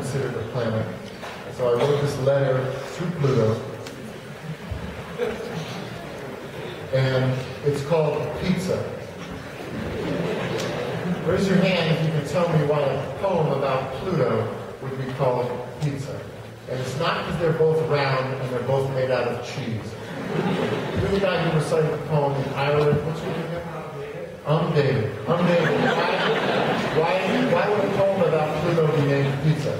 considered a planet. So I wrote this letter to Pluto, and it's called Pizza. Raise your hand if you can tell me why a poem about Pluto would be called Pizza. And it's not because they're both round and they're both made out of cheese. You're the guy who recited the poem in Ireland. What's your name again? I'm David. Why would a poem about Pluto be named Pizza?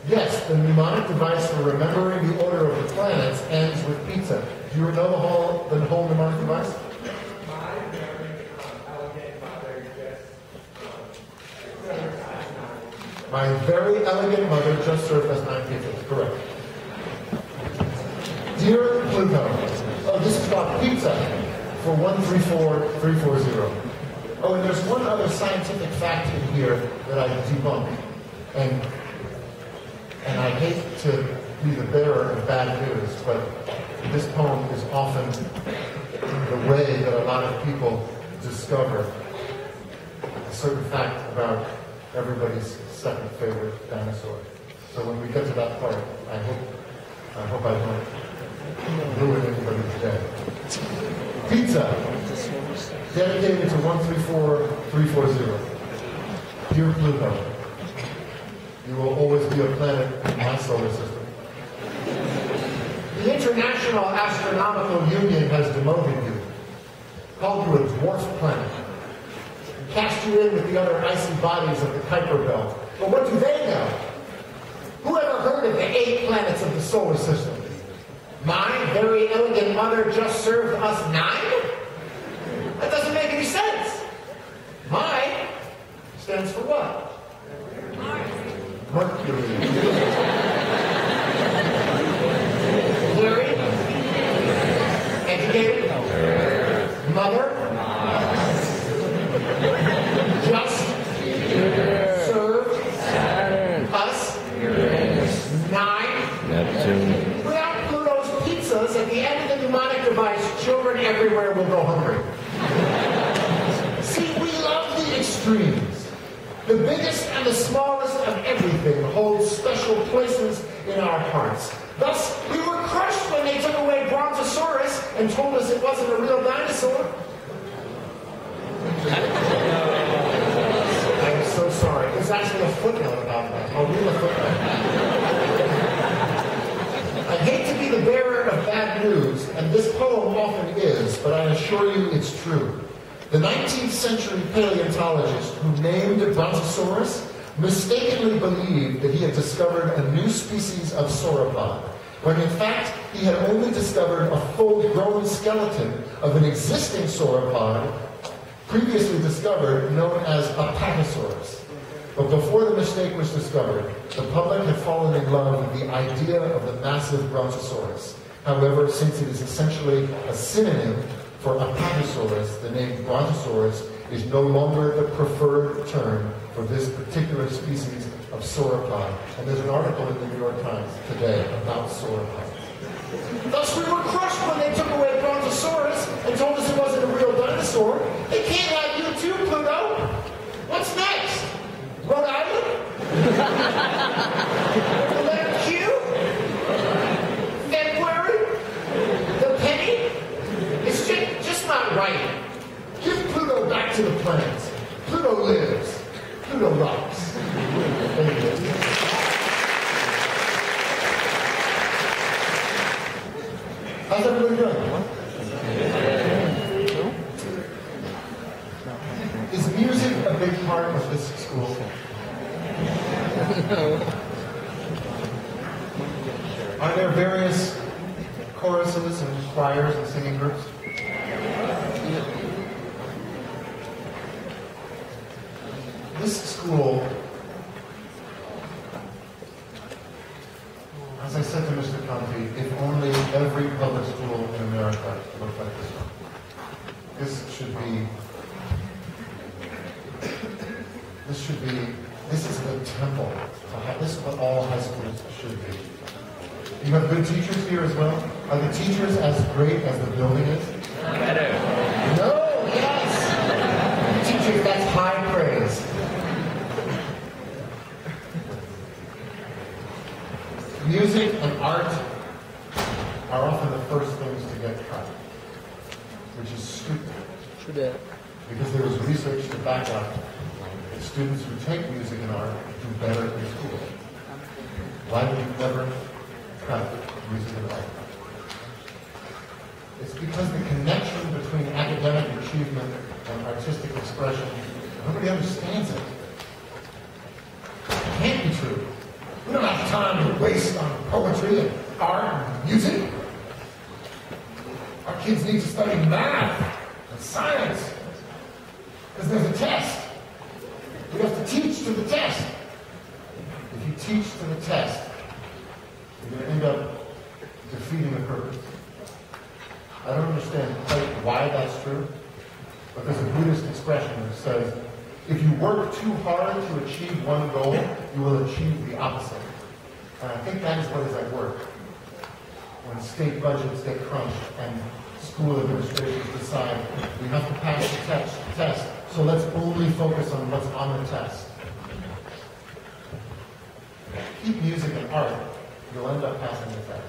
Yes, the mnemonic device for remembering the order of the planets ends with pizza. Do you know the whole mnemonic device? My very elegant mother just served us 9 pizzas. Correct. Dear Pluto, oh, this is about pizza for 134340. Oh, and there's one other scientific fact in here that I debunk. And I hate to be the bearer of bad news, but this poem is often the way that a lot of people discover a certain fact about everybody's second favorite dinosaur. So when we get to that part, I hope I don't ruin anybody's day. Pizza, dedicated to 134340. Dear Pluto, you will always be a planet in my solar system. The International Astronomical Union has demoted you, called you a dwarf planet, and cast you in with the other icy bodies of the Kuiper Belt. But what do they know? Who ever heard of the 8 planets of the solar system? My very elegant mother just served us 9? That doesn't make any sense. My stands for what? Mercury. Larry? Educated? Mother? Just served us 9? Neptune. Without Pluto's pizzas, at the end of the mnemonic device, children everywhere will go hungry. See, we love the extremes. The biggest and the smallest of everything hold special places in our hearts. Thus, we were crushed when they took away Brontosaurus and told us it wasn't a real dinosaur. I'm so sorry. There's actually a footnote about that. I'll read a footnote. I hate to be the bearer of bad news, and this poem often is, but I assure you it's true. The 19th century paleontologist who named Brontosaurus mistakenly believed that he had discovered a new species of sauropod, when in fact he had only discovered a full-grown skeleton of an existing sauropod previously discovered known as Apatosaurus. But before the mistake was discovered, the public had fallen in love with the idea of the massive Brontosaurus. However, since it is essentially a synonym for Apatosaurus, the name Brontosaurus is no longer the preferred term for this particular species of sauropod. And there's an article in the New York Times today about sauropods. Thus, we were crushed when they took away Brontosaurus and told us it wasn't a real dinosaur. They can't have you too, Pluto. What's next? Rhode Island? The letter Q? February? The penny? It's just not right. Give Pluto back to the planets. Pluto lives. Pluto rocks. Thank you. How's everybody doing? Is music a big part of this school? Are there various choruses and choirs and singing groups? This school, as I said to Mr. Conte, if only every public school in America looked like this one. This is the temple. This is what all high schools should be. You have good teachers here as well? Are the teachers as great as the building is? Better. No, yes! Teachers, that's high praise. Music and art are often the first things to get cut, which is stupid. True that. Because there was research to back up that students who take music and art do better in school. Why would you never cut music and art? It's because the connection between academic achievement and artistic expression, nobody understands it. It can't be true. We don't have time to waste on poetry and art and music. Our kids need to study math and science because there's a test. We have to teach to the test. If you teach to the test, you're going to end up defeating the purpose. I don't understand quite why that's true, but there's a Buddhist expression that says, if you work too hard to achieve one goal, you will achieve the opposite. And I think that is what is at work when state budgets get crunched and school administrations decide we have to pass the test, so let's only focus on what's on the test. Keep music and art, you'll end up passing the test.